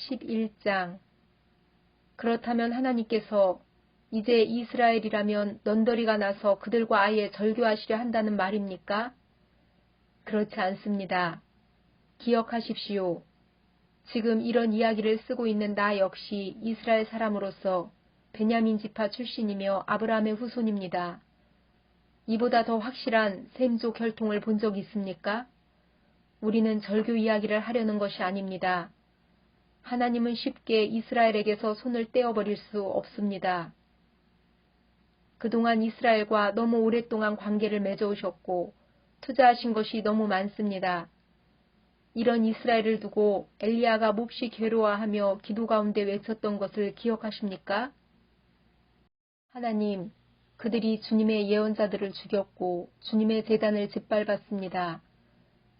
11장. 그렇다면 하나님께서 이제 이스라엘이라면 넌더리가 나서 그들과 아예 절교하시려 한다는 말입니까? 그렇지 않습니다. 기억하십시오. 지금 이런 이야기를 쓰고 있는 나 역시 이스라엘 사람으로서 베냐민 지파 출신이며 아브라함의 후손입니다. 이보다 더 확실한 셈조 결통을 본 적 있습니까? 우리는 절교 이야기를 하려는 것이 아닙니다. 하나님은 쉽게 이스라엘에게서 손을 떼어버릴 수 없습니다. 그동안 이스라엘과 너무 오랫동안 관계를 맺어오셨고 투자하신 것이 너무 많습니다. 이런 이스라엘을 두고 엘리야가 몹시 괴로워하며 기도 가운데 외쳤던 것을 기억하십니까? 하나님, 그들이 주님의 예언자들을 죽였고 주님의 제단을 짓밟았습니다.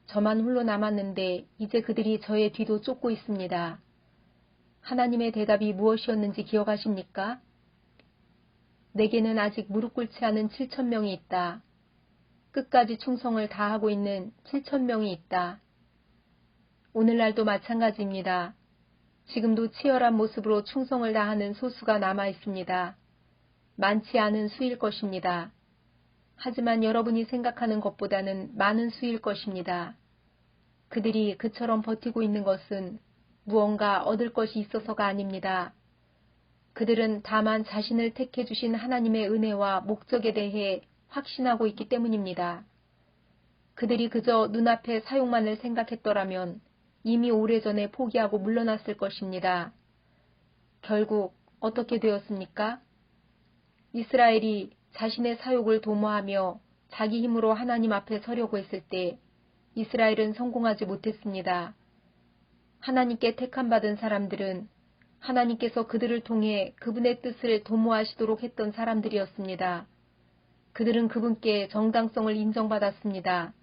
저만 홀로 남았는데 이제 그들이 저의 뒤도 쫓고 있습니다. 하나님의 대답이 무엇이었는지 기억하십니까? 내게는 아직 무릎 꿇지 않은 7,000명이 있다. 끝까지 충성을 다하고 있는 7,000명이 있다. 오늘날도 마찬가지입니다. 지금도 치열한 모습으로 충성을 다하는 소수가 남아 있습니다. 많지 않은 수일 것입니다. 하지만 여러분이 생각하는 것보다는 많은 수일 것입니다. 그들이 그처럼 버티고 있는 것은 무언가 얻을 것이 있어서가 아닙니다. 그들은 다만 자신을 택해 주신 하나님의 은혜와 목적에 대해 확신하고 있기 때문입니다. 그들이 그저 눈앞의 사용만을 생각했더라면 이미 오래전에 포기하고 물러났을 것입니다. 결국 어떻게 되었습니까? 이스라엘이 자신의 사욕을 도모하며 자기 힘으로 하나님 앞에 서려고 했을 때 이스라엘은 성공하지 못했습니다. 하나님께 택함받은 사람들은 하나님께서 그들을 통해 그분의 뜻을 도모하시도록 했던 사람들이었습니다. 그들은 그분께 정당성을 인정받았습니다.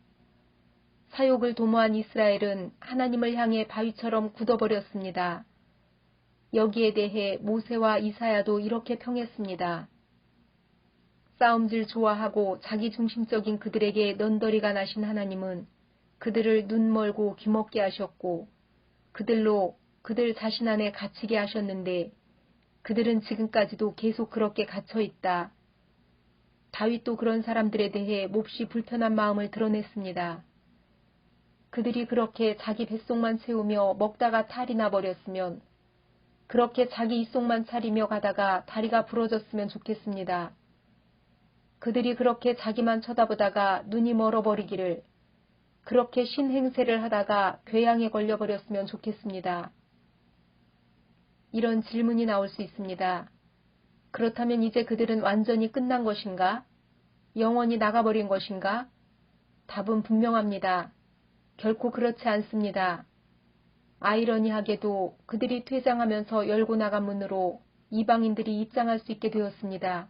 사욕을 도모한 이스라엘은 하나님을 향해 바위처럼 굳어버렸습니다. 여기에 대해 모세와 이사야도 이렇게 평했습니다. 싸움질 좋아하고 자기중심적인 그들에게 넌더리가 나신 하나님은 그들을 눈멀고 귀먹게 하셨고 그들로 그들 자신 안에 갇히게 하셨는데 그들은 지금까지도 계속 그렇게 갇혀있다. 다윗도 그런 사람들에 대해 몹시 불편한 마음을 드러냈습니다. 그들이 그렇게 자기 뱃속만 채우며 먹다가 탈이 나버렸으면 그렇게 자기 입속만 차리며 가다가 다리가 부러졌으면 좋겠습니다. 그들이 그렇게 자기만 쳐다보다가 눈이 멀어버리기를 그렇게 신행세를 하다가 괴양에 걸려버렸으면 좋겠습니다. 이런 질문이 나올 수 있습니다. 그렇다면 이제 그들은 완전히 끝난 것인가? 영원히 나가버린 것인가? 답은 분명합니다. 결코 그렇지 않습니다. 아이러니하게도 그들이 퇴장하면서 열고 나간 문으로 이방인들이 입장할 수 있게 되었습니다.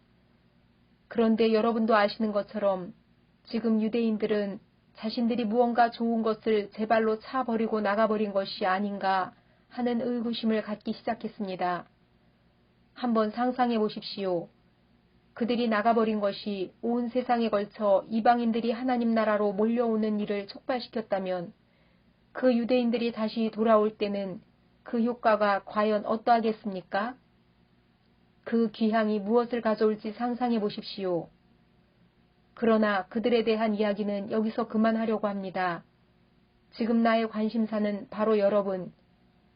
그런데 여러분도 아시는 것처럼 지금 유대인들은 자신들이 무언가 좋은 것을 제 발로 차버리고 나가버린 것이 아닌가 하는 의구심을 갖기 시작했습니다. 한번 상상해 보십시오. 그들이 나가버린 것이 온 세상에 걸쳐 이방인들이 하나님 나라로 몰려오는 일을 촉발시켰다면 그 유대인들이 다시 돌아올 때는 그 효과가 과연 어떠하겠습니까? 그 귀향이 무엇을 가져올지 상상해 보십시오. 그러나 그들에 대한 이야기는 여기서 그만하려고 합니다. 지금 나의 관심사는 바로 여러분,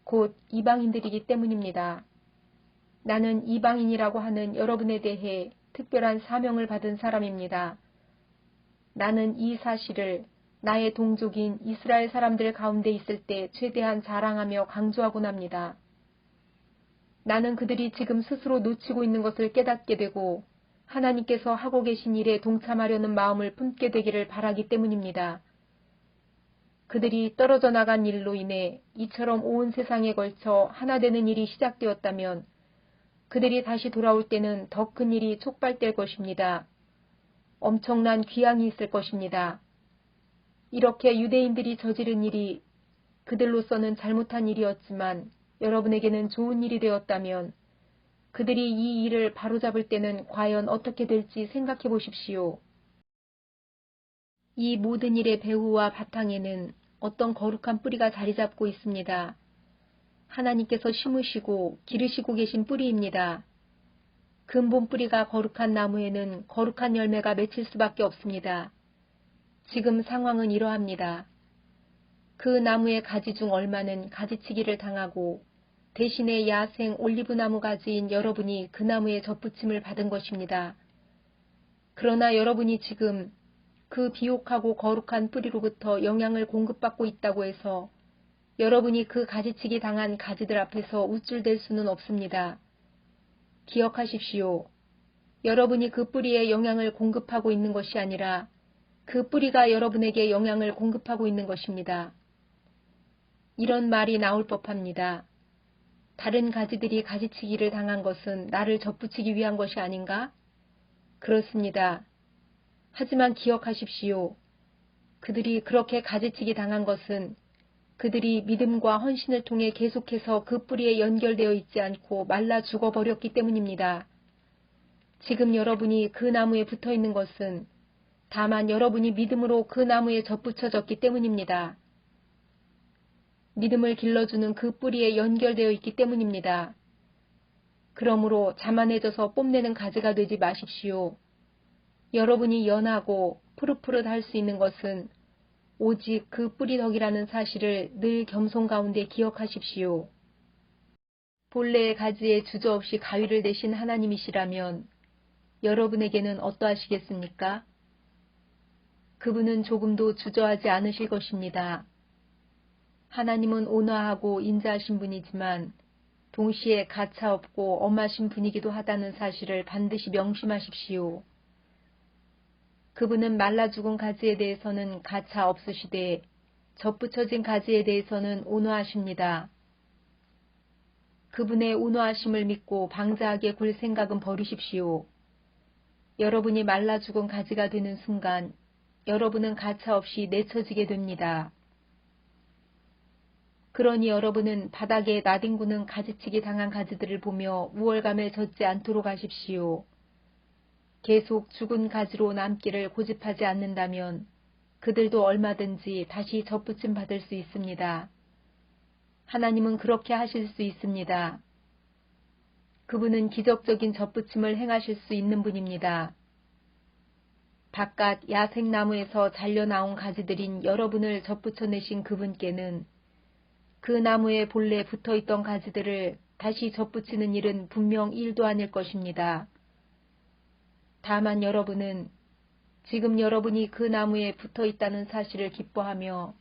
곧 이방인들이기 때문입니다. 나는 이방인이라고 하는 여러분에 대해 특별한 사명을 받은 사람입니다. 나는 이 사실을 나의 동족인 이스라엘 사람들 가운데 있을 때 최대한 자랑하며 강조하곤 합니다. 나는 그들이 지금 스스로 놓치고 있는 것을 깨닫게 되고 하나님께서 하고 계신 일에 동참하려는 마음을 품게 되기를 바라기 때문입니다. 그들이 떨어져 나간 일로 인해 이처럼 온 세상에 걸쳐 하나 되는 일이 시작되었다면 그들이 다시 돌아올 때는 더 큰 일이 촉발될 것입니다. 엄청난 귀향이 있을 것입니다. 이렇게 유대인들이 저지른 일이 그들로서는 잘못한 일이었지만 여러분에게는 좋은 일이 되었다면 그들이 이 일을 바로잡을 때는 과연 어떻게 될지 생각해 보십시오. 이 모든 일의 배후와 바탕에는 어떤 거룩한 뿌리가 자리 잡고 있습니다. 하나님께서 심으시고 기르시고 계신 뿌리입니다. 근본 뿌리가 거룩한 나무에는 거룩한 열매가 맺힐 수밖에 없습니다. 지금 상황은 이러합니다. 그 나무의 가지 중 얼마는 가지치기를 당하고 대신에 야생 올리브나무 가지인 여러분이 그 나무에 접붙임을 받은 것입니다. 그러나 여러분이 지금 그 비옥하고 거룩한 뿌리로부터 영향을 공급받고 있다고 해서 여러분이 그 가지치기 당한 가지들 앞에서 우쭐댈 수는 없습니다. 기억하십시오. 여러분이 그 뿌리에 영향을 공급하고 있는 것이 아니라 그 뿌리가 여러분에게 영향을 공급하고 있는 것입니다. 이런 말이 나올 법합니다. 다른 가지들이 가지치기를 당한 것은 나를 접붙이기 위한 것이 아닌가? 그렇습니다. 하지만 기억하십시오. 그들이 그렇게 가지치기 당한 것은 그들이 믿음과 헌신을 통해 계속해서 그 뿌리에 연결되어 있지 않고 말라 죽어버렸기 때문입니다. 지금 여러분이 그 나무에 붙어 있는 것은 다만 여러분이 믿음으로 그 나무에 접붙여졌기 때문입니다. 믿음을 길러주는 그 뿌리에 연결되어 있기 때문입니다. 그러므로 자만해져서 뽐내는 가지가 되지 마십시오. 여러분이 연하고 푸릇푸릇할 수 있는 것은 오직 그 뿌리 덕이라는 사실을 늘 겸손 가운데 기억하십시오. 본래의 가지에 주저없이 가위를 대신 하나님이시라면 여러분에게는 어떠하시겠습니까? 그분은 조금도 주저하지 않으실 것입니다. 하나님은 온화하고 인자하신 분이지만 동시에 가차없고 엄하신 분이기도 하다는 사실을 반드시 명심하십시오. 그분은 말라 죽은 가지에 대해서는 가차 없으시되 접붙여진 가지에 대해서는 온화하십니다. 그분의 온화하심을 믿고 방자하게 굴 생각은 버리십시오. 여러분이 말라 죽은 가지가 되는 순간 여러분은 가차없이 내쳐지게 됩니다. 그러니 여러분은 바닥에 나뒹구는 가지치기 당한 가지들을 보며 우월감에 젖지 않도록 하십시오. 계속 죽은 가지로 남기를 고집하지 않는다면 그들도 얼마든지 다시 접붙임 받을 수 있습니다. 하나님은 그렇게 하실 수 있습니다. 그분은 기적적인 접붙임을 행하실 수 있는 분입니다. 바깥 야생나무에서 잘려나온 가지들인 여러분을 접붙여내신 그분께는 그 나무에 본래 붙어있던 가지들을 다시 접붙이는 일은 분명 일도 아닐 것입니다. 다만 여러분은 지금 여러분이 그 나무에 붙어있다는 사실을 기뻐하며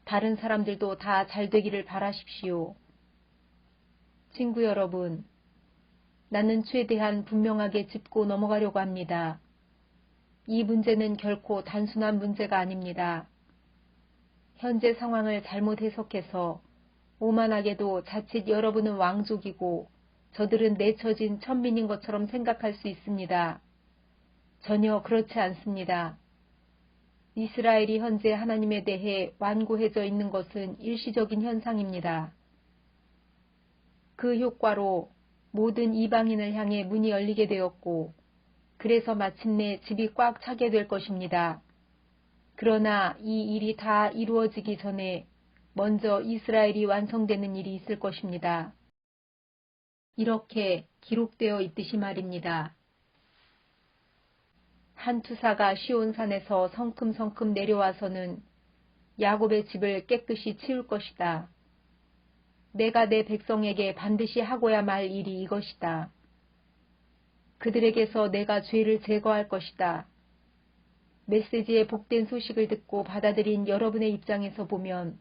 다른 사람들도 다 잘되기를 바라십시오. 친구 여러분, 나는 최대한 분명하게 짚고 넘어가려고 합니다. 이 문제는 결코 단순한 문제가 아닙니다. 현재 상황을 잘못 해석해서 오만하게도 자칫 여러분은 왕족이고 저들은 내쳐진 천민인 것처럼 생각할 수 있습니다. 전혀 그렇지 않습니다. 이스라엘이 현재 하나님에 대해 완고해져 있는 것은 일시적인 현상입니다. 그 효과로 모든 이방인을 향해 문이 열리게 되었고 그래서 마침내 집이 꽉 차게 될 것입니다. 그러나 이 일이 다 이루어지기 전에 먼저 이스라엘이 완성되는 일이 있을 것입니다. 이렇게 기록되어 있듯이 말입니다. 한 투사가 시온산에서 성큼성큼 내려와서는 야곱의 집을 깨끗이 치울 것이다. 내가 내 백성에게 반드시 하고야 말 일이 이것이다. 그들에게서 내가 죄를 제거할 것이다. 메시지의 복된 소식을 듣고 받아들인 여러분의 입장에서 보면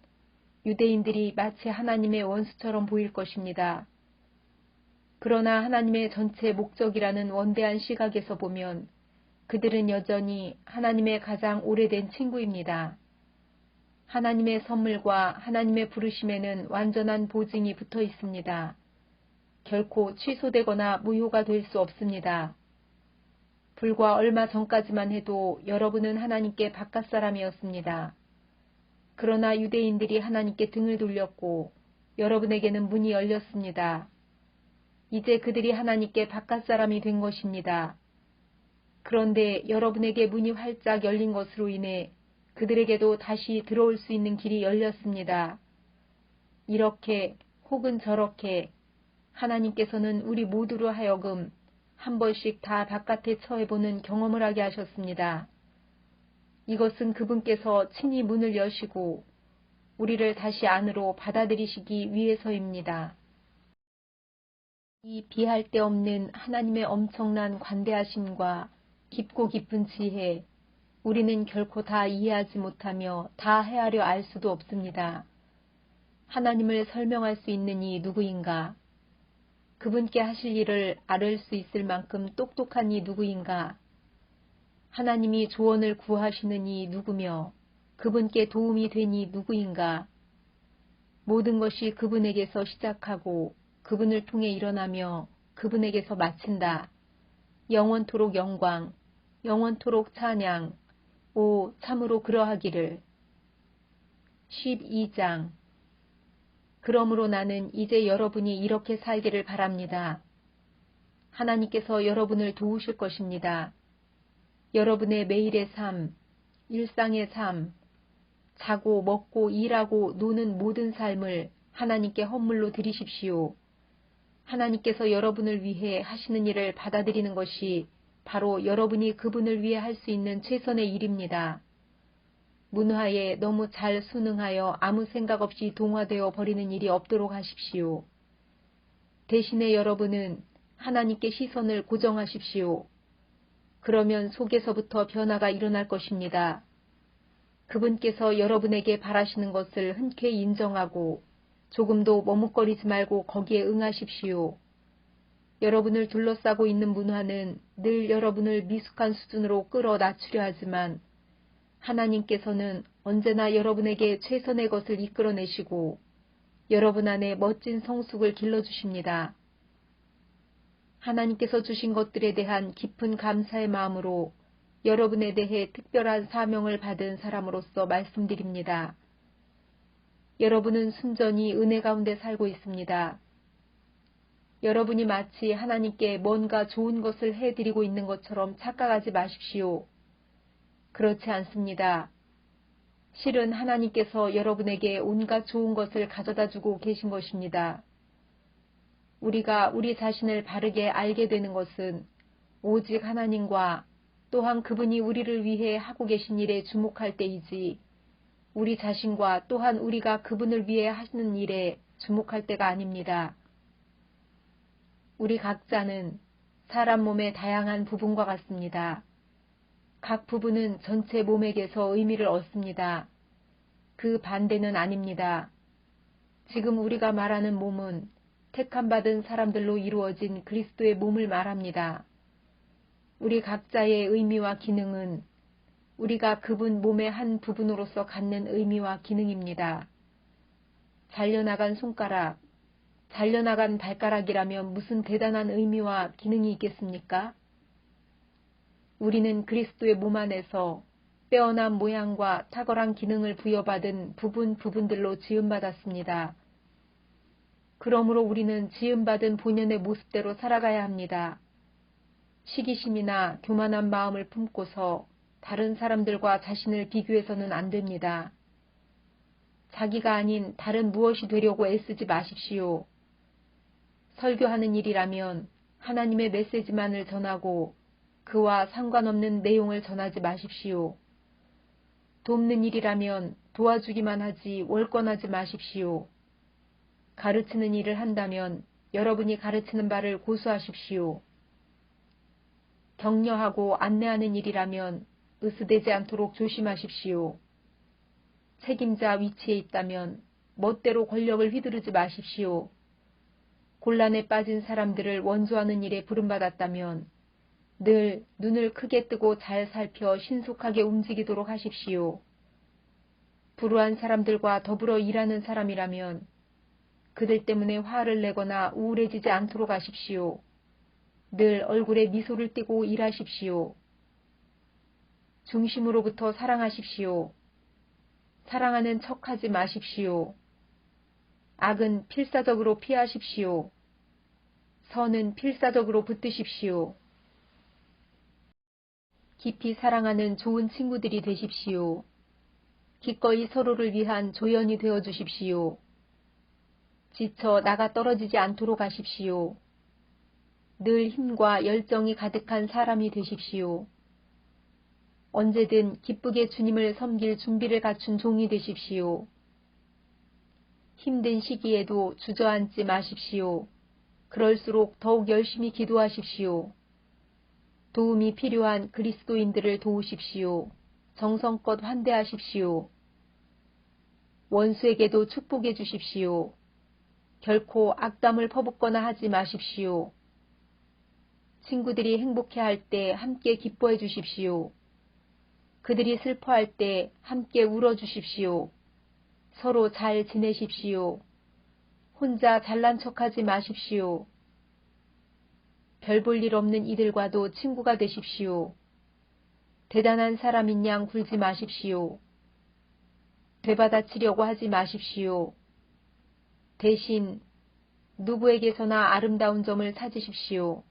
유대인들이 마치 하나님의 원수처럼 보일 것입니다. 그러나 하나님의 전체 목적이라는 원대한 시각에서 보면 그들은 여전히 하나님의 가장 오래된 친구입니다. 하나님의 선물과 하나님의 부르심에는 완전한 보증이 붙어 있습니다. 결코 취소되거나 무효가 될 수 없습니다. 불과 얼마 전까지만 해도 여러분은 하나님께 바깥 사람이었습니다. 그러나 유대인들이 하나님께 등을 돌렸고 여러분에게는 문이 열렸습니다. 이제 그들이 하나님께 바깥 사람이 된 것입니다. 그런데 여러분에게 문이 활짝 열린 것으로 인해 그들에게도 다시 들어올 수 있는 길이 열렸습니다. 이렇게 혹은 저렇게 하나님께서는 우리 모두로 하여금 한 번씩 다 바깥에 처해보는 경험을 하게 하셨습니다. 이것은 그분께서 친히 문을 여시고 우리를 다시 안으로 받아들이시기 위해서입니다. 이 비할 데 없는 하나님의 엄청난 관대하심과 깊고 깊은 지혜, 우리는 결코 다 이해하지 못하며 다 헤아려 알 수도 없습니다. 하나님을 설명할 수 있는 이 누구인가? 그분께 하실 일을 앓을 수 있을 만큼 똑똑한 이 누구인가? 하나님이 조언을 구하시는 이 누구며 그분께 도움이 된 이 누구인가? 모든 것이 그분에게서 시작하고 그분을 통해 일어나며 그분에게서 마친다. 영원토록 영광, 영원토록 찬양, 오 참으로 그러하기를. 12장. 그러므로 나는 이제 여러분이 이렇게 살기를 바랍니다. 하나님께서 여러분을 도우실 것입니다. 여러분의 매일의 삶, 일상의 삶, 자고 먹고 일하고 노는 모든 삶을 하나님께 헌물로 드리십시오. 하나님께서 여러분을 위해 하시는 일을 받아들이는 것이 바로 여러분이 그분을 위해 할 수 있는 최선의 일입니다. 문화에 너무 잘 순응하여 아무 생각 없이 동화되어 버리는 일이 없도록 하십시오. 대신에 여러분은 하나님께 시선을 고정하십시오. 그러면 속에서부터 변화가 일어날 것입니다. 그분께서 여러분에게 바라시는 것을 흔쾌히 인정하고 조금도 머뭇거리지 말고 거기에 응하십시오. 여러분을 둘러싸고 있는 문화는 늘 여러분을 미숙한 수준으로 끌어 낮추려 하지만 하나님께서는 언제나 여러분에게 최선의 것을 이끌어내시고 여러분 안에 멋진 성숙을 길러주십니다. 하나님께서 주신 것들에 대한 깊은 감사의 마음으로 여러분에 대해 특별한 사명을 받은 사람으로서 말씀드립니다. 여러분은 순전히 은혜 가운데 살고 있습니다. 여러분이 마치 하나님께 뭔가 좋은 것을 해드리고 있는 것처럼 착각하지 마십시오. 그렇지 않습니다. 실은 하나님께서 여러분에게 온갖 좋은 것을 가져다 주고 계신 것입니다. 우리가 우리 자신을 바르게 알게 되는 것은 오직 하나님과 또한 그분이 우리를 위해 하고 계신 일에 주목할 때이지 우리 자신과 또한 우리가 그분을 위해 하시는 일에 주목할 때가 아닙니다. 우리 각자는 사람 몸의 다양한 부분과 같습니다. 각 부분은 전체 몸에게서 의미를 얻습니다. 그 반대는 아닙니다. 지금 우리가 말하는 몸은 택함받은 사람들로 이루어진 그리스도의 몸을 말합니다. 우리 각자의 의미와 기능은 우리가 그분 몸의 한 부분으로서 갖는 의미와 기능입니다. 잘려나간 손가락, 잘려나간 발가락이라면 무슨 대단한 의미와 기능이 있겠습니까? 우리는 그리스도의 몸 안에서 빼어난 모양과 탁월한 기능을 부여받은 부분들로 지음받았습니다. 그러므로 우리는 지음받은 본연의 모습대로 살아가야 합니다. 시기심이나 교만한 마음을 품고서 다른 사람들과 자신을 비교해서는 안 됩니다. 자기가 아닌 다른 무엇이 되려고 애쓰지 마십시오. 설교하는 일이라면 하나님의 메시지만을 전하고 그와 상관없는 내용을 전하지 마십시오. 돕는 일이라면 도와주기만 하지 월권하지 마십시오. 가르치는 일을 한다면 여러분이 가르치는 바를 고수하십시오. 격려하고 안내하는 일이라면 으스대지 않도록 조심하십시오. 책임자 위치에 있다면 멋대로 권력을 휘두르지 마십시오. 곤란에 빠진 사람들을 원조하는 일에 부름받았다면 늘 눈을 크게 뜨고 잘 살펴 신속하게 움직이도록 하십시오. 불우한 사람들과 더불어 일하는 사람이라면 그들 때문에 화를 내거나 우울해지지 않도록 하십시오. 늘 얼굴에 미소를 띠고 일하십시오. 중심으로부터 사랑하십시오. 사랑하는 척하지 마십시오. 악은 필사적으로 피하십시오. 선은 필사적으로 붙드십시오. 깊이 사랑하는 좋은 친구들이 되십시오. 기꺼이 서로를 위한 조연이 되어 주십시오. 지쳐 나가 떨어지지 않도록 하십시오. 늘 힘과 열정이 가득한 사람이 되십시오. 언제든 기쁘게 주님을 섬길 준비를 갖춘 종이 되십시오. 힘든 시기에도 주저앉지 마십시오. 그럴수록 더욱 열심히 기도하십시오. 도움이 필요한 그리스도인들을 도우십시오. 정성껏 환대하십시오. 원수에게도 축복해 주십시오. 결코 악담을 퍼붓거나 하지 마십시오. 친구들이 행복해할 때 함께 기뻐해 주십시오. 그들이 슬퍼할 때 함께 울어주십시오. 서로 잘 지내십시오. 혼자 잘난 척하지 마십시오. 별 볼 일 없는 이들과도 친구가 되십시오. 대단한 사람인 양 굴지 마십시오. 되받아치려고 하지 마십시오. 대신 누구에게서나 아름다운 점을 찾으십시오.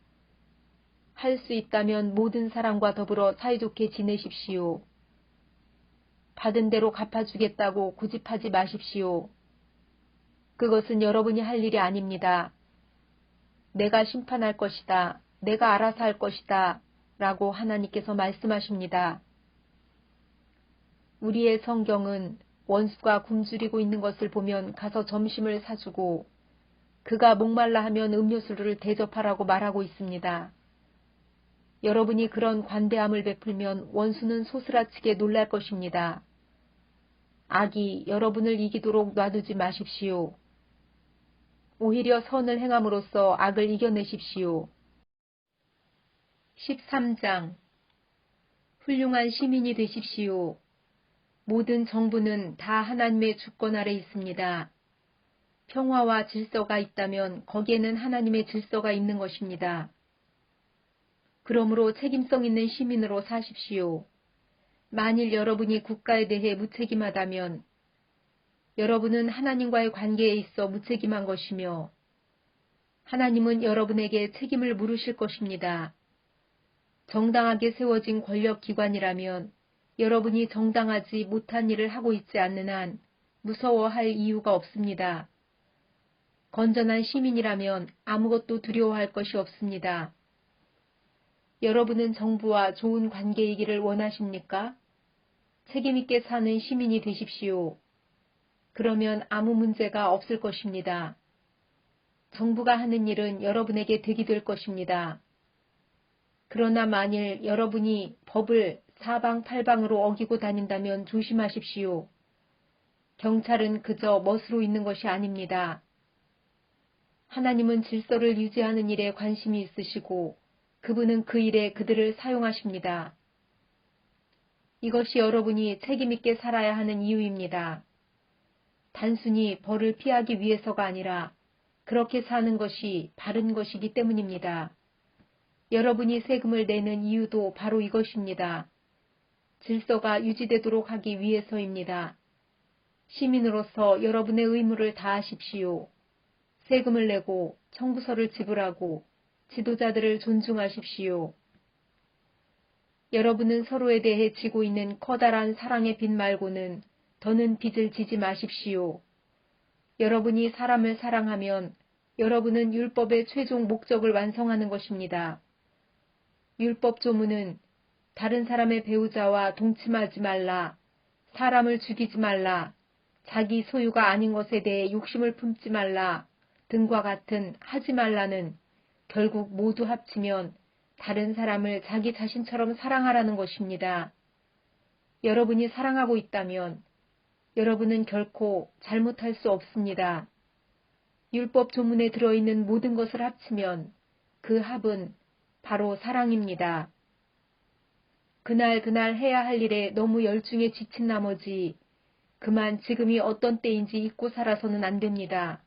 할 수 있다면 모든 사람과 더불어 사이좋게 지내십시오. 받은 대로 갚아주겠다고 고집하지 마십시오. 그것은 여러분이 할 일이 아닙니다. 내가 심판할 것이다. 내가 알아서 할 것이다. 라고 하나님께서 말씀하십니다. 우리의 성경은 원수가 굶주리고 있는 것을 보면 가서 점심을 사주고 그가 목말라 하면 음료수를 대접하라고 말하고 있습니다. 여러분이 그런 관대함을 베풀면 원수는 소스라치게 놀랄 것입니다. 악이 여러분을 이기도록 놔두지 마십시오. 오히려 선을 행함으로써 악을 이겨내십시오. 13장 훌륭한 시민이 되십시오. 모든 정부는 다 하나님의 주권 아래 있습니다. 평화와 질서가 있다면 거기에는 하나님의 질서가 있는 것입니다. 그러므로 책임성 있는 시민으로 사십시오. 만일 여러분이 국가에 대해 무책임하다면 여러분은 하나님과의 관계에 있어 무책임한 것이며 하나님은 여러분에게 책임을 물으실 것입니다. 정당하게 세워진 권력기관이라면 여러분이 정당하지 못한 일을 하고 있지 않는 한 무서워할 이유가 없습니다. 건전한 시민이라면 아무것도 두려워할 것이 없습니다. 여러분은 정부와 좋은 관계이기를 원하십니까? 책임있게 사는 시민이 되십시오. 그러면 아무 문제가 없을 것입니다. 정부가 하는 일은 여러분에게 득이 될 것입니다. 그러나 만일 여러분이 법을 사방팔방으로 어기고 다닌다면 조심하십시오. 경찰은 그저 멋으로 있는 것이 아닙니다. 하나님은 질서를 유지하는 일에 관심이 있으시고 그분은 그 일에 그들을 사용하십니다. 이것이 여러분이 책임있게 살아야 하는 이유입니다. 단순히 벌을 피하기 위해서가 아니라 그렇게 사는 것이 바른 것이기 때문입니다. 여러분이 세금을 내는 이유도 바로 이것입니다. 질서가 유지되도록 하기 위해서입니다. 시민으로서 여러분의 의무를 다하십시오. 세금을 내고 청구서를 지불하고 지도자들을 존중하십시오. 여러분은 서로에 대해 지고 있는 커다란 사랑의 빚 말고는 더는 빚을 지지 마십시오. 여러분이 사람을 사랑하면 여러분은 율법의 최종 목적을 완성하는 것입니다. 율법 조문은 다른 사람의 배우자와 동침하지 말라, 사람을 죽이지 말라, 자기 소유가 아닌 것에 대해 욕심을 품지 말라 등과 같은 하지 말라는 결국 모두 합치면 다른 사람을 자기 자신처럼 사랑하라는 것입니다. 여러분이 사랑하고 있다면 여러분은 결코 잘못할 수 없습니다. 율법 조문에 들어있는 모든 것을 합치면 그 합은 바로 사랑입니다. 그날 해야 할 일에 너무 열중에 지친 나머지 그만 지금이 어떤 때인지 잊고 살아서는 안 됩니다.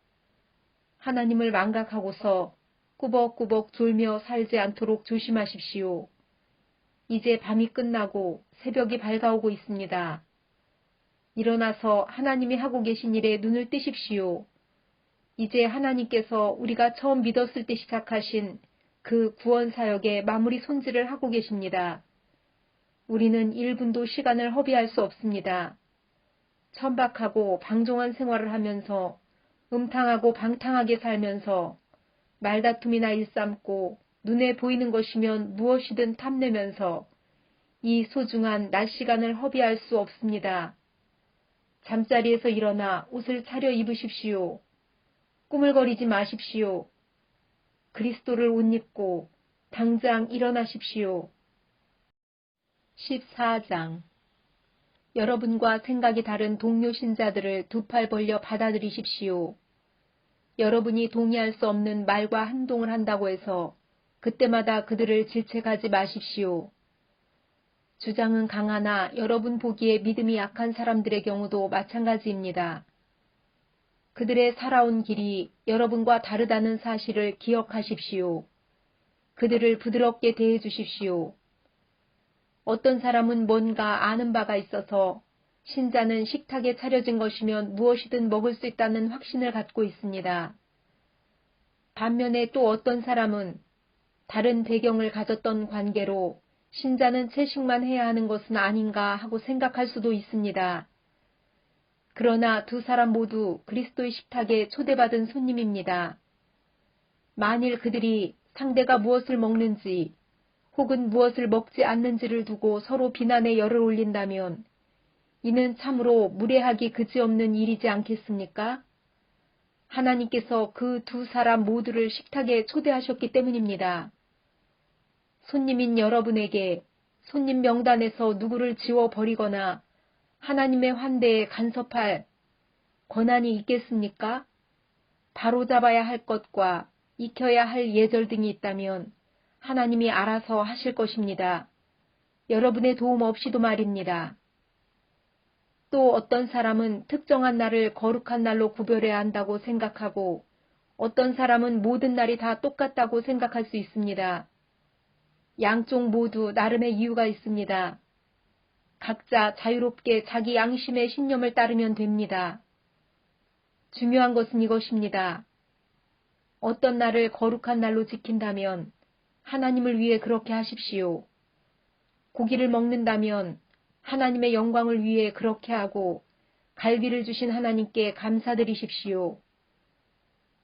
하나님을 망각하고서 꾸벅꾸벅 졸며 살지 않도록 조심하십시오. 이제 밤이 끝나고 새벽이 밝아오고 있습니다. 일어나서 하나님이 하고 계신 일에 눈을 뜨십시오. 이제 하나님께서 우리가 처음 믿었을 때 시작하신 그 구원 사역의 마무리 손질을 하고 계십니다. 우리는 1분도 시간을 허비할 수 없습니다. 천박하고 방종한 생활을 하면서 음탕하고 방탕하게 살면서 말다툼이나 일삼고 눈에 보이는 것이면 무엇이든 탐내면서 이 소중한 낮 시간을 허비할 수 없습니다. 잠자리에서 일어나 옷을 차려 입으십시오. 꾸물거리지 마십시오. 그리스도를 옷 입고 당장 일어나십시오. 14장. 여러분과 생각이 다른 동료 신자들을 두 팔 벌려 받아들이십시오. 여러분이 동의할 수 없는 말과 행동을 한다고 해서 그때마다 그들을 질책하지 마십시오. 주장은 강하나 여러분 보기에 믿음이 약한 사람들의 경우도 마찬가지입니다. 그들의 살아온 길이 여러분과 다르다는 사실을 기억하십시오. 그들을 부드럽게 대해 주십시오. 어떤 사람은 뭔가 아는 바가 있어서 신자는 식탁에 차려진 것이면 무엇이든 먹을 수 있다는 확신을 갖고 있습니다. 반면에 또 어떤 사람은 다른 배경을 가졌던 관계로 신자는 채식만 해야 하는 것은 아닌가 하고 생각할 수도 있습니다. 그러나 두 사람 모두 그리스도의 식탁에 초대받은 손님입니다. 만일 그들이 상대가 무엇을 먹는지 혹은 무엇을 먹지 않는지를 두고 서로 비난의 열을 올린다면 이는 참으로 무례하기 그지없는 일이지 않겠습니까? 하나님께서 그 두 사람 모두를 식탁에 초대하셨기 때문입니다. 손님인 여러분에게 손님 명단에서 누구를 지워버리거나 하나님의 환대에 간섭할 권한이 있겠습니까? 바로잡아야 할 것과 익혀야 할 예절 등이 있다면 하나님이 알아서 하실 것입니다. 여러분의 도움 없이도 말입니다. 또 어떤 사람은 특정한 날을 거룩한 날로 구별해야 한다고 생각하고 어떤 사람은 모든 날이 다 똑같다고 생각할 수 있습니다. 양쪽 모두 나름의 이유가 있습니다. 각자 자유롭게 자기 양심의 신념을 따르면 됩니다. 중요한 것은 이것입니다. 어떤 날을 거룩한 날로 지킨다면 하나님을 위해 그렇게 하십시오. 고기를 먹는다면 하나님의 영광을 위해 그렇게 하고 갈비를 주신 하나님께 감사드리십시오.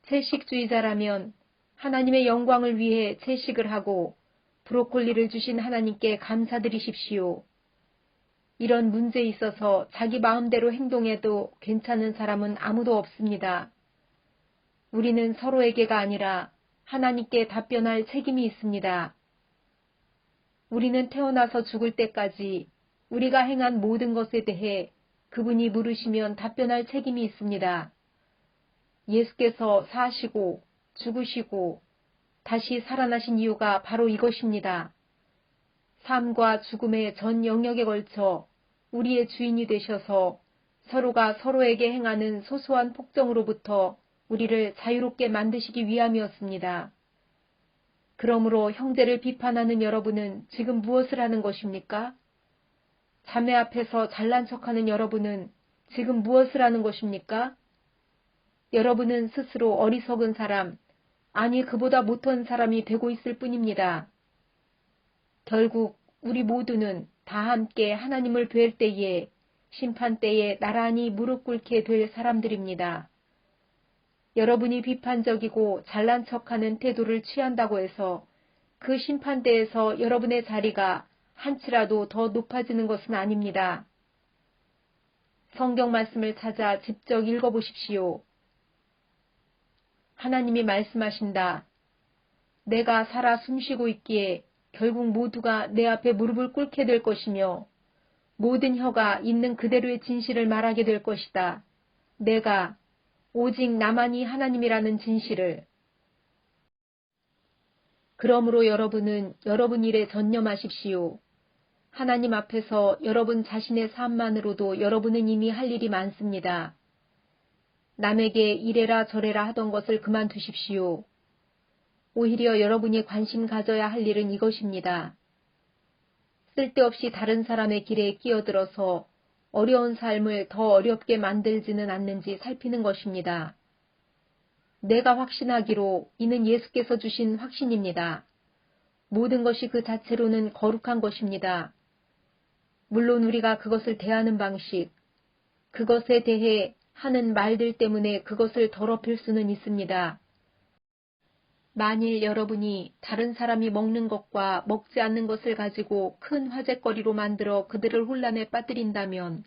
채식주의자라면 하나님의 영광을 위해 채식을 하고 브로콜리를 주신 하나님께 감사드리십시오. 이런 문제에 있어서 자기 마음대로 행동해도 괜찮은 사람은 아무도 없습니다. 우리는 서로에게가 아니라 하나님께 답변할 책임이 있습니다. 우리는 태어나서 죽을 때까지 우리가 행한 모든 것에 대해 그분이 물으시면 답변할 책임이 있습니다. 예수께서 사시고 죽으시고 다시 살아나신 이유가 바로 이것입니다. 삶과 죽음의 전 영역에 걸쳐 우리의 주인이 되셔서 서로가 서로에게 행하는 소소한 폭정으로부터 우리를 자유롭게 만드시기 위함이었습니다. 그러므로 형제를 비판하는 여러분은 지금 무엇을 하는 것입니까? 자매 앞에서 잘난 척하는 여러분은 지금 무엇을 하는 것입니까? 여러분은 스스로 어리석은 사람, 아니 그보다 못한 사람이 되고 있을 뿐입니다. 결국 우리 모두는 다 함께 하나님을 뵐 때에 심판 때에 나란히 무릎 꿇게 될 사람들입니다. 여러분이 비판적이고 잘난 척하는 태도를 취한다고 해서 그 심판대에서 여러분의 자리가 한치라도 더 높아지는 것은 아닙니다. 성경 말씀을 찾아 직접 읽어보십시오. 하나님이 말씀하신다. 내가 살아 숨쉬고 있기에 결국 모두가 내 앞에 무릎을 꿇게 될 것이며 모든 혀가 있는 그대로의 진실을 말하게 될 것이다. 내가 오직 나만이 하나님이라는 진실을. 그러므로 여러분은 여러분 일에 전념하십시오. 하나님 앞에서 여러분 자신의 삶만으로도 여러분은 이미 할 일이 많습니다. 남에게 이래라 저래라 하던 것을 그만두십시오. 오히려 여러분이 관심 가져야 할 일은 이것입니다. 쓸데없이 다른 사람의 길에 끼어들어서 어려운 삶을 더 어렵게 만들지는 않는지 살피는 것입니다. 내가 확신하기로 이는 예수께서 주신 확신입니다. 모든 것이 그 자체로는 거룩한 것입니다. 물론 우리가 그것을 대하는 방식, 그것에 대해 하는 말들 때문에 그것을 더럽힐 수는 있습니다. 만일 여러분이 다른 사람이 먹는 것과 먹지 않는 것을 가지고 큰 화제거리로 만들어 그들을 혼란에 빠뜨린다면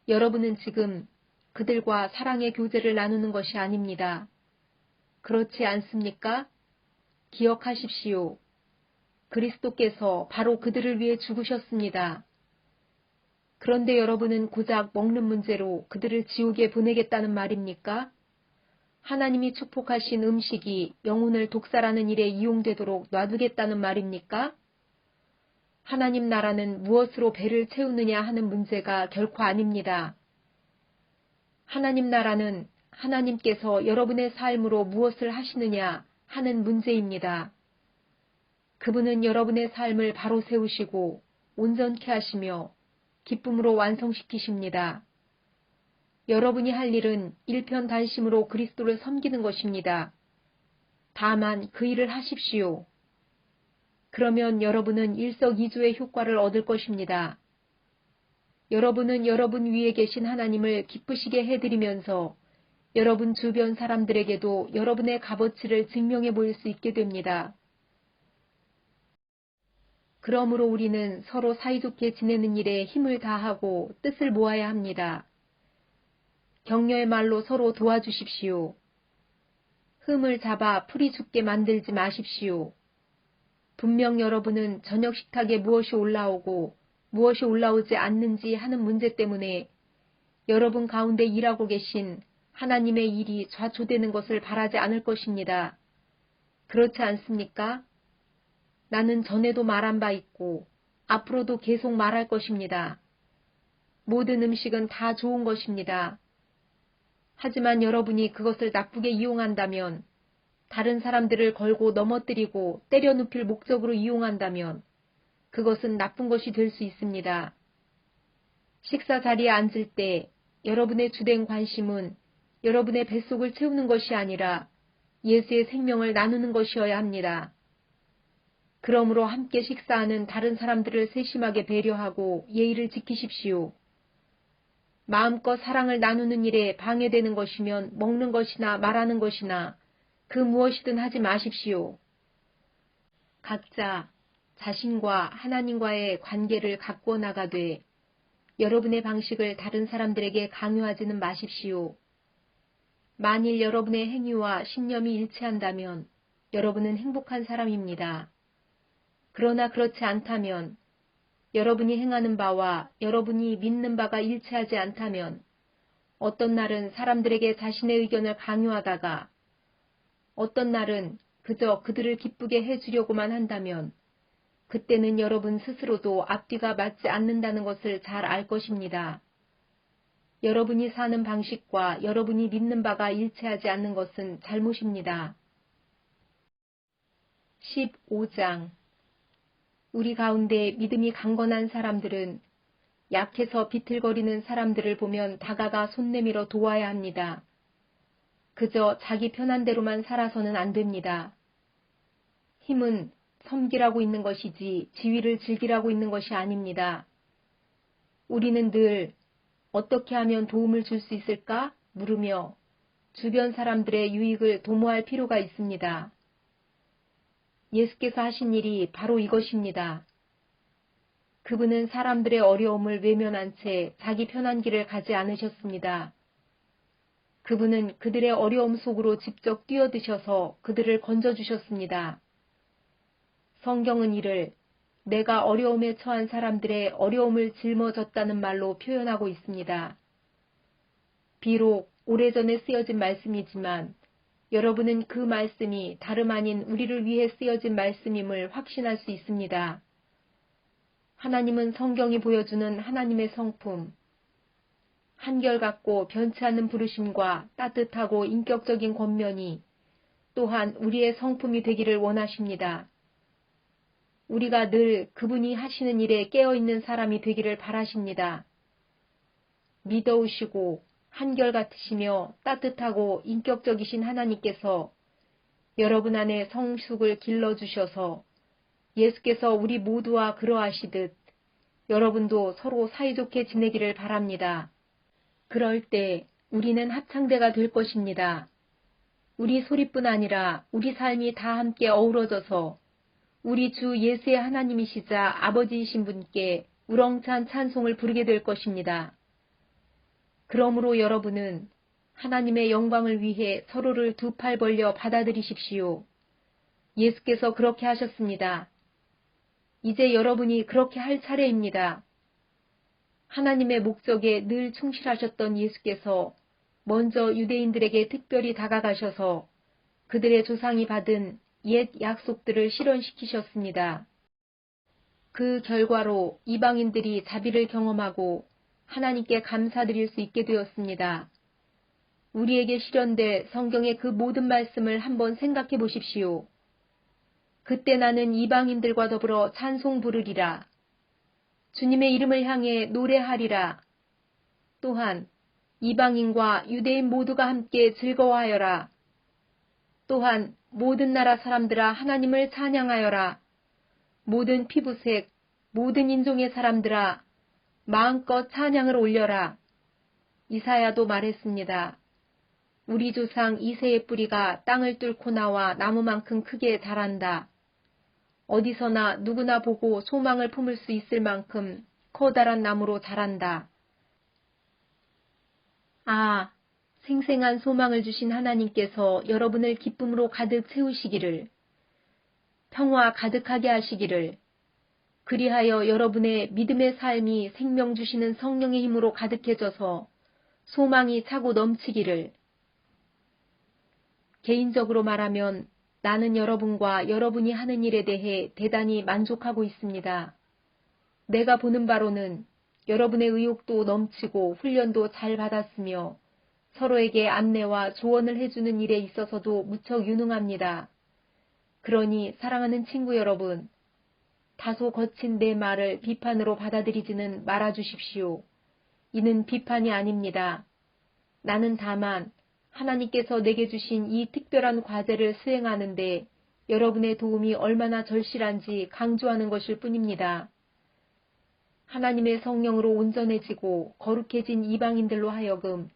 여러분은 지금 그들과 사랑의 교제를 나누는 것이 아닙니다. 그렇지 않습니까? 기억하십시오. 그리스도께서 바로 그들을 위해 죽으셨습니다. 그런데 여러분은 고작 먹는 문제로 그들을 지옥에 보내겠다는 말입니까? 하나님이 축복하신 음식이 영혼을 독살하는 일에 이용되도록 놔두겠다는 말입니까? 하나님 나라는 무엇으로 배를 채우느냐 하는 문제가 결코 아닙니다. 하나님 나라는 하나님께서 여러분의 삶으로 무엇을 하시느냐 하는 문제입니다. 그분은 여러분의 삶을 바로 세우시고 온전케 하시며 기쁨으로 완성시키십니다. 여러분이 할 일은 일편단심으로 그리스도를 섬기는 것입니다. 다만 그 일을 하십시오. 그러면 여러분은 일석이조의 효과를 얻을 것입니다. 여러분은 여러분 위에 계신 하나님을 기쁘시게 해드리면서 여러분 주변 사람들에게도 여러분의 값어치를 증명해 보일 수 있게 됩니다. 그러므로 우리는 서로 사이좋게 지내는 일에 힘을 다하고 뜻을 모아야 합니다. 격려의 말로 서로 도와주십시오. 흠을 잡아 풀이 죽게 만들지 마십시오. 분명 여러분은 저녁 식탁에 무엇이 올라오고 무엇이 올라오지 않는지 하는 문제 때문에 여러분 가운데 일하고 계신 하나님의 일이 좌초되는 것을 바라지 않을 것입니다. 그렇지 않습니까? 나는 전에도 말한 바 있고 앞으로도 계속 말할 것입니다. 모든 음식은 다 좋은 것입니다. 하지만 여러분이 그것을 나쁘게 이용한다면, 다른 사람들을 걸고 넘어뜨리고 때려 눕힐 목적으로 이용한다면 그것은 나쁜 것이 될 수 있습니다. 식사 자리에 앉을 때 여러분의 주된 관심은 여러분의 뱃속을 채우는 것이 아니라 예수의 생명을 나누는 것이어야 합니다. 그러므로 함께 식사하는 다른 사람들을 세심하게 배려하고 예의를 지키십시오. 마음껏 사랑을 나누는 일에 방해되는 것이면 먹는 것이나 말하는 것이나 그 무엇이든 하지 마십시오. 각자 자신과 하나님과의 관계를 가꾸어 나가되 여러분의 방식을 다른 사람들에게 강요하지는 마십시오. 만일 여러분의 행위와 신념이 일치한다면 여러분은 행복한 사람입니다. 그러나 그렇지 않다면, 여러분이 행하는 바와 여러분이 믿는 바가 일치하지 않다면 어떤 날은 사람들에게 자신의 의견을 강요하다가 어떤 날은 그저 그들을 기쁘게 해주려고만 한다면 그때는 여러분 스스로도 앞뒤가 맞지 않는다는 것을 잘 알 것입니다. 여러분이 사는 방식과 여러분이 믿는 바가 일치하지 않는 것은 잘못입니다. 15장 우리 가운데 믿음이 강건한 사람들은 약해서 비틀거리는 사람들을 보면 다가가 손 내밀어 도와야 합니다. 그저 자기 편한 대로만 살아서는 안 됩니다. 힘은 섬기라고 있는 것이지 지위를 즐기라고 있는 것이 아닙니다. 우리는 늘 어떻게 하면 도움을 줄 수 있을까? 물으며 주변 사람들의 유익을 도모할 필요가 있습니다. 예수께서 하신 일이 바로 이것입니다. 그분은 사람들의 어려움을 외면한 채 자기 편한 길을 가지 않으셨습니다. 그분은 그들의 어려움 속으로 직접 뛰어드셔서 그들을 건져주셨습니다. 성경은 이를 내가 어려움에 처한 사람들의 어려움을 짊어졌다는 말로 표현하고 있습니다. 비록 오래전에 쓰여진 말씀이지만 여러분은 그 말씀이 다름 아닌 우리를 위해 쓰여진 말씀임을 확신할 수 있습니다. 하나님은 성경이 보여주는 하나님의 성품, 한결같고 변치 않는 부르심과 따뜻하고 인격적인 권면이 또한 우리의 성품이 되기를 원하십니다. 우리가 늘 그분이 하시는 일에 깨어있는 사람이 되기를 바라십니다. 믿어오시고 한결같으시며 따뜻하고 인격적이신 하나님께서 여러분 안에 성숙을 길러주셔서 예수께서 우리 모두와 그러하시듯 여러분도 서로 사이좋게 지내기를 바랍니다. 그럴 때 우리는 합창대가 될 것입니다. 우리 소리뿐 아니라 우리 삶이 다 함께 어우러져서 우리 주 예수의 하나님이시자 아버지이신 분께 우렁찬 찬송을 부르게 될 것입니다. 그러므로 여러분은 하나님의 영광을 위해 서로를 두 팔 벌려 받아들이십시오. 예수께서 그렇게 하셨습니다. 이제 여러분이 그렇게 할 차례입니다. 하나님의 목적에 늘 충실하셨던 예수께서 먼저 유대인들에게 특별히 다가가셔서 그들의 조상이 받은 옛 약속들을 실현시키셨습니다. 그 결과로 이방인들이 자비를 경험하고 하나님께 감사드릴 수 있게 되었습니다. 우리에게 실현될 성경의 그 모든 말씀을 한번 생각해 보십시오. 그때 나는 이방인들과 더불어 찬송 부르리라. 주님의 이름을 향해 노래하리라. 또한 이방인과 유대인 모두가 함께 즐거워하여라. 또한 모든 나라 사람들아 하나님을 찬양하여라. 모든 피부색, 모든 인종의 사람들아 마음껏 찬양을 올려라. 이사야도 말했습니다. 우리 조상 이새의 뿌리가 땅을 뚫고 나와 나무만큼 크게 자란다. 어디서나 누구나 보고 소망을 품을 수 있을 만큼 커다란 나무로 자란다. 아, 생생한 소망을 주신 하나님께서 여러분을 기쁨으로 가득 채우시기를, 평화 가득하게 하시기를, 그리하여 여러분의 믿음의 삶이 생명 주시는 성령의 힘으로 가득해져서 소망이 차고 넘치기를. 개인적으로 말하면 나는 여러분과 여러분이 하는 일에 대해 대단히 만족하고 있습니다. 내가 보는 바로는 여러분의 의욕도 넘치고 훈련도 잘 받았으며 서로에게 안내와 조언을 해주는 일에 있어서도 무척 유능합니다. 그러니 사랑하는 친구 여러분, 다소 거친 내 말을 비판으로 받아들이지는 말아주십시오. 이는 비판이 아닙니다. 나는 다만 하나님께서 내게 주신 이 특별한 과제를 수행하는데 여러분의 도움이 얼마나 절실한지 강조하는 것일 뿐입니다. 하나님의 성령으로 온전해지고 거룩해진 이방인들로 하여금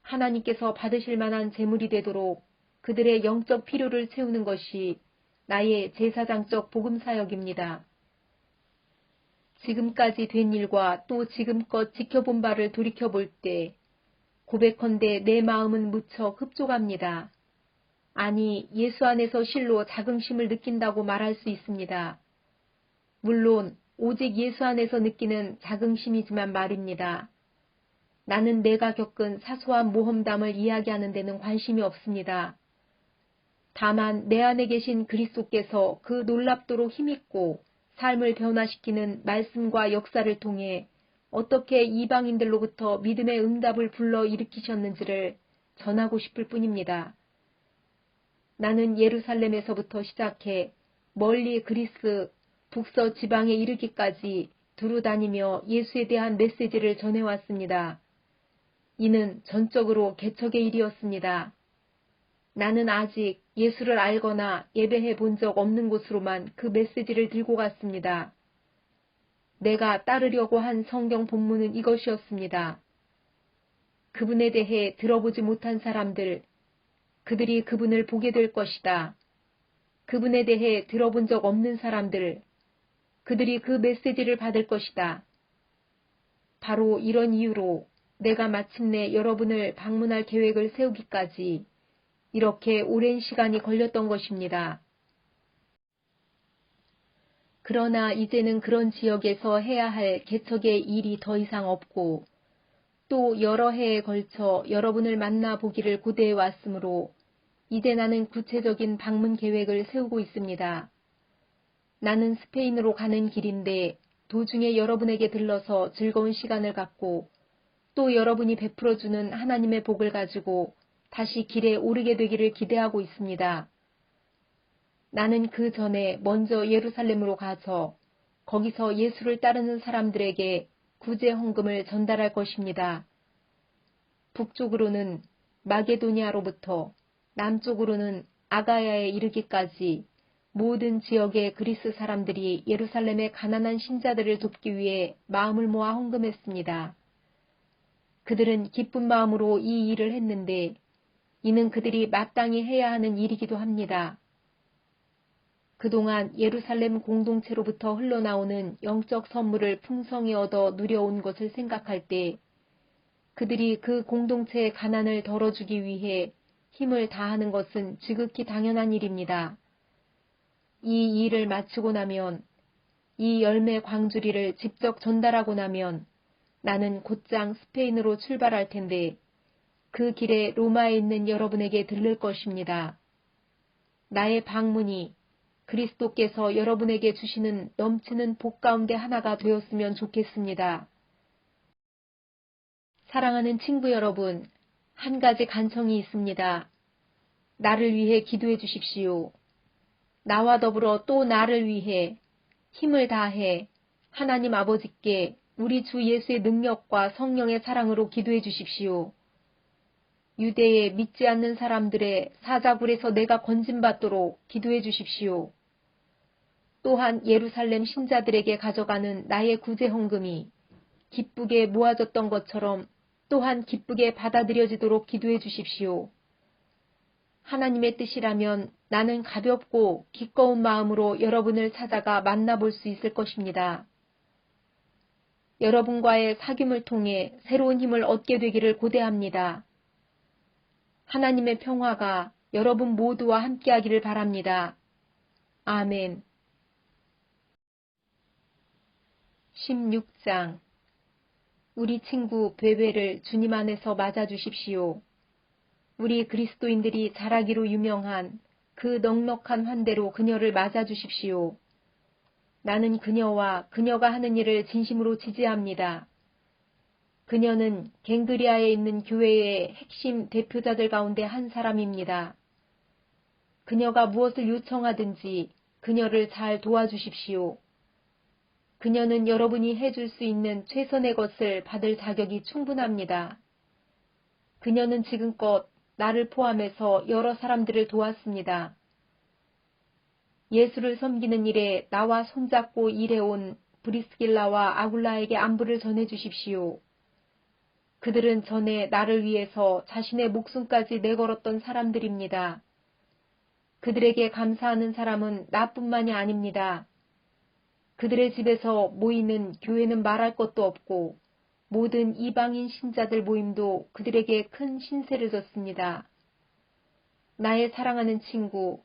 하나님께서 받으실 만한 제물이 되도록 그들의 영적 필요를 채우는 것이 나의 제사장적 복음사역입니다. 지금까지 된 일과 또 지금껏 지켜본 바를 돌이켜볼 때 고백컨대 내 마음은 무척 흡족합니다. 아니, 예수 안에서 실로 자긍심을 느낀다고 말할 수 있습니다. 물론 오직 예수 안에서 느끼는 자긍심이지만 말입니다. 나는 내가 겪은 사소한 모험담을 이야기하는 데는 관심이 없습니다. 다만 내 안에 계신 그리스도께서 그 놀랍도록 힘있고 삶을 변화시키는 말씀과 역사를 통해 어떻게 이방인들로부터 믿음의 응답을 불러일으키셨는지를 전하고 싶을 뿐입니다. 나는 예루살렘에서부터 시작해 멀리 그리스 북서 지방에 이르기까지 두루 다니며 예수에 대한 메시지를 전해왔습니다. 이는 전적으로 개척의 일이었습니다. 나는 아직 예수를 알거나 예배해 본 적 없는 곳으로만 그 메시지를 들고 갔습니다. 내가 따르려고 한 성경 본문은 이것이었습니다. 그분에 대해 들어보지 못한 사람들, 그들이 그분을 보게 될 것이다. 그분에 대해 들어본 적 없는 사람들, 그들이 그 메시지를 받을 것이다. 바로 이런 이유로 내가 마침내 여러분을 방문할 계획을 세우기까지 이렇게 오랜 시간이 걸렸던 것입니다. 그러나 이제는 그런 지역에서 해야 할 개척의 일이 더 이상 없고 또 여러 해에 걸쳐 여러분을 만나보기를 고대해 왔으므로 이제 나는 구체적인 방문 계획을 세우고 있습니다. 나는 스페인으로 가는 길인데 도중에 여러분에게 들러서 즐거운 시간을 갖고 또 여러분이 베풀어주는 하나님의 복을 가지고 다시 길에 오르게 되기를 기대하고 있습니다. 나는 그 전에 먼저 예루살렘으로 가서 거기서 예수를 따르는 사람들에게 구제 헌금을 전달할 것입니다. 북쪽으로는 마게도니아로부터 남쪽으로는 아가야에 이르기까지 모든 지역의 그리스 사람들이 예루살렘의 가난한 신자들을 돕기 위해 마음을 모아 헌금했습니다. 그들은 기쁜 마음으로 이 일을 했는데 이는 그들이 마땅히 해야 하는 일이기도 합니다. 그동안 예루살렘 공동체로부터 흘러나오는 영적 선물을 풍성히 얻어 누려온 것을 생각할 때 그들이 그 공동체의 가난을 덜어주기 위해 힘을 다하는 것은 지극히 당연한 일입니다. 이 일을 마치고 나면, 이 열매 광주리를 직접 전달하고 나면 나는 곧장 스페인으로 출발할 텐데 그 길에 로마에 있는 여러분에게 들를 것입니다. 나의 방문이 그리스도께서 여러분에게 주시는 넘치는 복 가운데 하나가 되었으면 좋겠습니다. 사랑하는 친구 여러분, 한 가지 간청이 있습니다. 나를 위해 기도해 주십시오. 나와 더불어 또 나를 위해 힘을 다해 하나님 아버지께 우리 주 예수의 능력과 성령의 사랑으로 기도해 주십시오. 유대의 믿지 않는 사람들의 사자굴에서 내가 건진받도록 기도해 주십시오. 또한 예루살렘 신자들에게 가져가는 나의 구제 헌금이 기쁘게 모아졌던 것처럼 또한 기쁘게 받아들여지도록 기도해 주십시오. 하나님의 뜻이라면 나는 가볍고 기꺼운 마음으로 여러분을 찾아가 만나볼 수 있을 것입니다. 여러분과의 사귐을 통해 새로운 힘을 얻게 되기를 고대합니다. 하나님의 평화가 여러분 모두와 함께하기를 바랍니다. 아멘. 16장. 우리 친구 베베를 주님 안에서 맞아주십시오. 우리 그리스도인들이 잘하기로 유명한 그 넉넉한 환대로 그녀를 맞아주십시오. 나는 그녀와 그녀가 하는 일을 진심으로 지지합니다. 그녀는 갱그리아에 있는 교회의 핵심 대표자들 가운데 한 사람입니다. 그녀가 무엇을 요청하든지 그녀를 잘 도와주십시오. 그녀는 여러분이 해줄 수 있는 최선의 것을 받을 자격이 충분합니다. 그녀는 지금껏 나를 포함해서 여러 사람들을 도왔습니다. 예수를 섬기는 일에 나와 손잡고 일해온 브리스길라와 아굴라에게 안부를 전해주십시오. 그들은 전에 나를 위해서 자신의 목숨까지 내걸었던 사람들입니다. 그들에게 감사하는 사람은 나뿐만이 아닙니다. 그들의 집에서 모이는 교회는 말할 것도 없고 모든 이방인 신자들 모임도 그들에게 큰 신세를 졌습니다. 나의 사랑하는 친구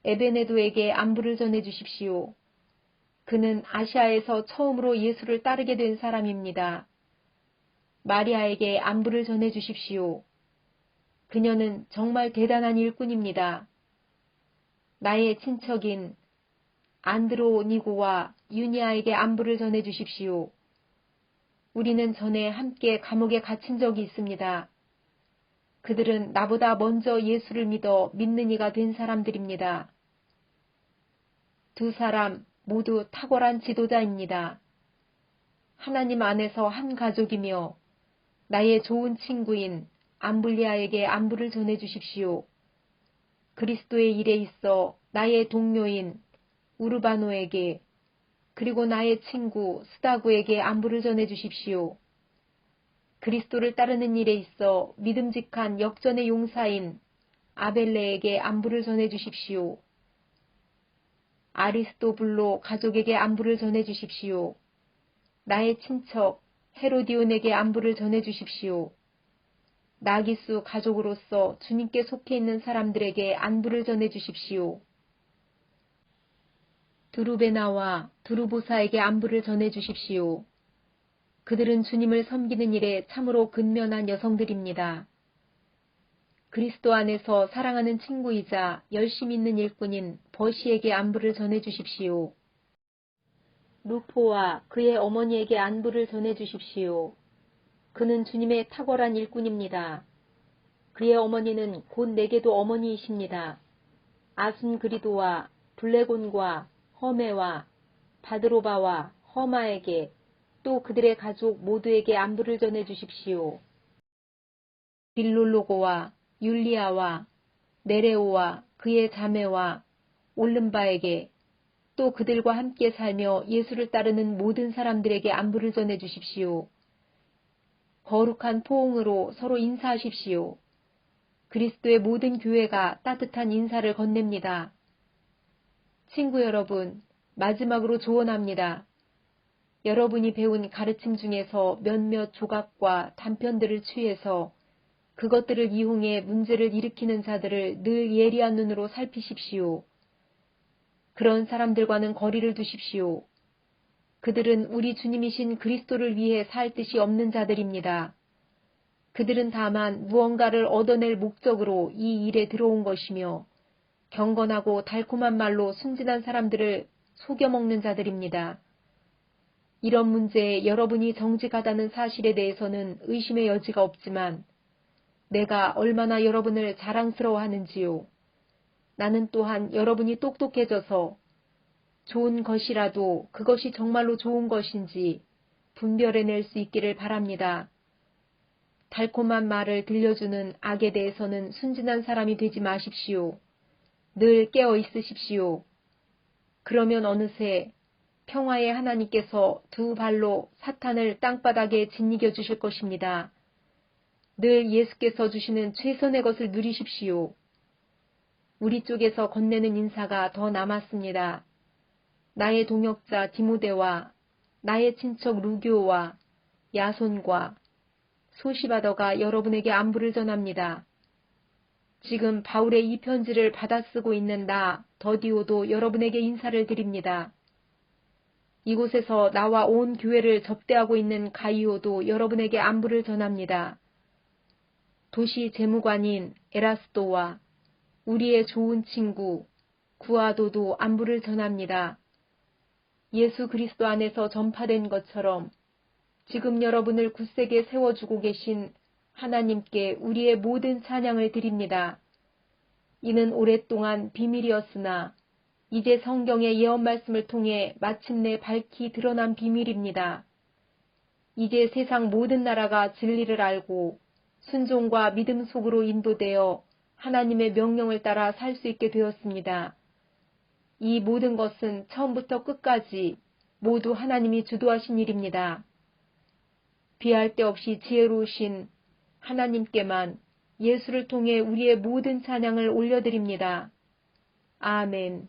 에베네도에게 안부를 전해주십시오. 그는 아시아에서 처음으로 예수를 따르게 된 사람입니다. 마리아에게 안부를 전해주십시오. 그녀는 정말 대단한 일꾼입니다. 나의 친척인 안드로니고와 유니아에게 안부를 전해주십시오. 우리는 전에 함께 감옥에 갇힌 적이 있습니다. 그들은 나보다 먼저 예수를 믿어 믿는 이가 된 사람들입니다. 두 사람 모두 탁월한 지도자입니다. 하나님 안에서 한 가족이며 나의 좋은 친구인 암블리아에게 안부를 전해주십시오. 그리스도의 일에 있어 나의 동료인 우르바노에게 그리고 나의 친구 스다구에게 안부를 전해주십시오. 그리스도를 따르는 일에 있어 믿음직한 역전의 용사인 아벨레에게 안부를 전해주십시오. 아리스토블로 가족에게 안부를 전해주십시오. 나의 친척 헤로디온에게 안부를 전해주십시오. 나기수 가족으로서 주님께 속해 있는 사람들에게 안부를 전해주십시오. 두루베나와 두루보사에게 안부를 전해주십시오. 그들은 주님을 섬기는 일에 참으로 근면한 여성들입니다. 그리스도 안에서 사랑하는 친구이자 열심 있는 일꾼인 버시에게 안부를 전해주십시오. 루포와 그의 어머니에게 안부를 전해주십시오. 그는 주님의 탁월한 일꾼입니다. 그의 어머니는 곧 내게도 어머니이십니다. 아순그리도와 블레곤과 허메와 바드로바와 허마에게 또 그들의 가족 모두에게 안부를 전해주십시오. 빌롤로고와 율리아와 네레오와 그의 자매와 올름바에게 또 그들과 함께 살며 예수를 따르는 모든 사람들에게 안부를 전해주십시오. 거룩한 포옹으로 서로 인사하십시오. 그리스도의 모든 교회가 따뜻한 인사를 건넵니다. 친구 여러분, 마지막으로 조언합니다. 여러분이 배운 가르침 중에서 몇몇 조각과 단편들을 취해서 그것들을 이용해 문제를 일으키는 자들을 늘 예리한 눈으로 살피십시오. 그런 사람들과는 거리를 두십시오. 그들은 우리 주님이신 그리스도를 위해 살 뜻이 없는 자들입니다. 그들은 다만 무언가를 얻어낼 목적으로 이 일에 들어온 것이며 경건하고 달콤한 말로 순진한 사람들을 속여먹는 자들입니다. 이런 문제에 여러분이 정직하다는 사실에 대해서는 의심의 여지가 없지만 내가 얼마나 여러분을 자랑스러워하는지요. 나는 또한 여러분이 똑똑해져서 좋은 것이라도 그것이 정말로 좋은 것인지 분별해낼 수 있기를 바랍니다. 달콤한 말을 들려주는 악에 대해서는 순진한 사람이 되지 마십시오. 늘 깨어 있으십시오. 그러면 어느새 평화의 하나님께서 두 발로 사탄을 땅바닥에 짓이겨 주실 것입니다. 늘 예수께서 주시는 최선의 것을 누리십시오. 우리 쪽에서 건네는 인사가 더 남았습니다. 나의 동역자 디모데와 나의 친척 루교와 야손과 소시바더가 여러분에게 안부를 전합니다. 지금 바울의 이 편지를 받아쓰고 있는 나 더디오도 여러분에게 인사를 드립니다. 이곳에서 나와 온 교회를 접대하고 있는 가이오도 여러분에게 안부를 전합니다. 도시 재무관인 에라스도와 우리의 좋은 친구 구아도도 안부를 전합니다. 예수 그리스도 안에서 전파된 것처럼 지금 여러분을 굳세게 세워주고 계신 하나님께 우리의 모든 찬양을 드립니다. 이는 오랫동안 비밀이었으나 이제 성경의 예언 말씀을 통해 마침내 밝히 드러난 비밀입니다. 이제 세상 모든 나라가 진리를 알고 순종과 믿음 속으로 인도되어 하나님의 명령을 따라 살 수 있게 되었습니다. 이 모든 것은 처음부터 끝까지 모두 하나님이 주도하신 일입니다. 비할 데 없이 지혜로우신 하나님께만 예수를 통해 우리의 모든 찬양을 올려드립니다. 아멘.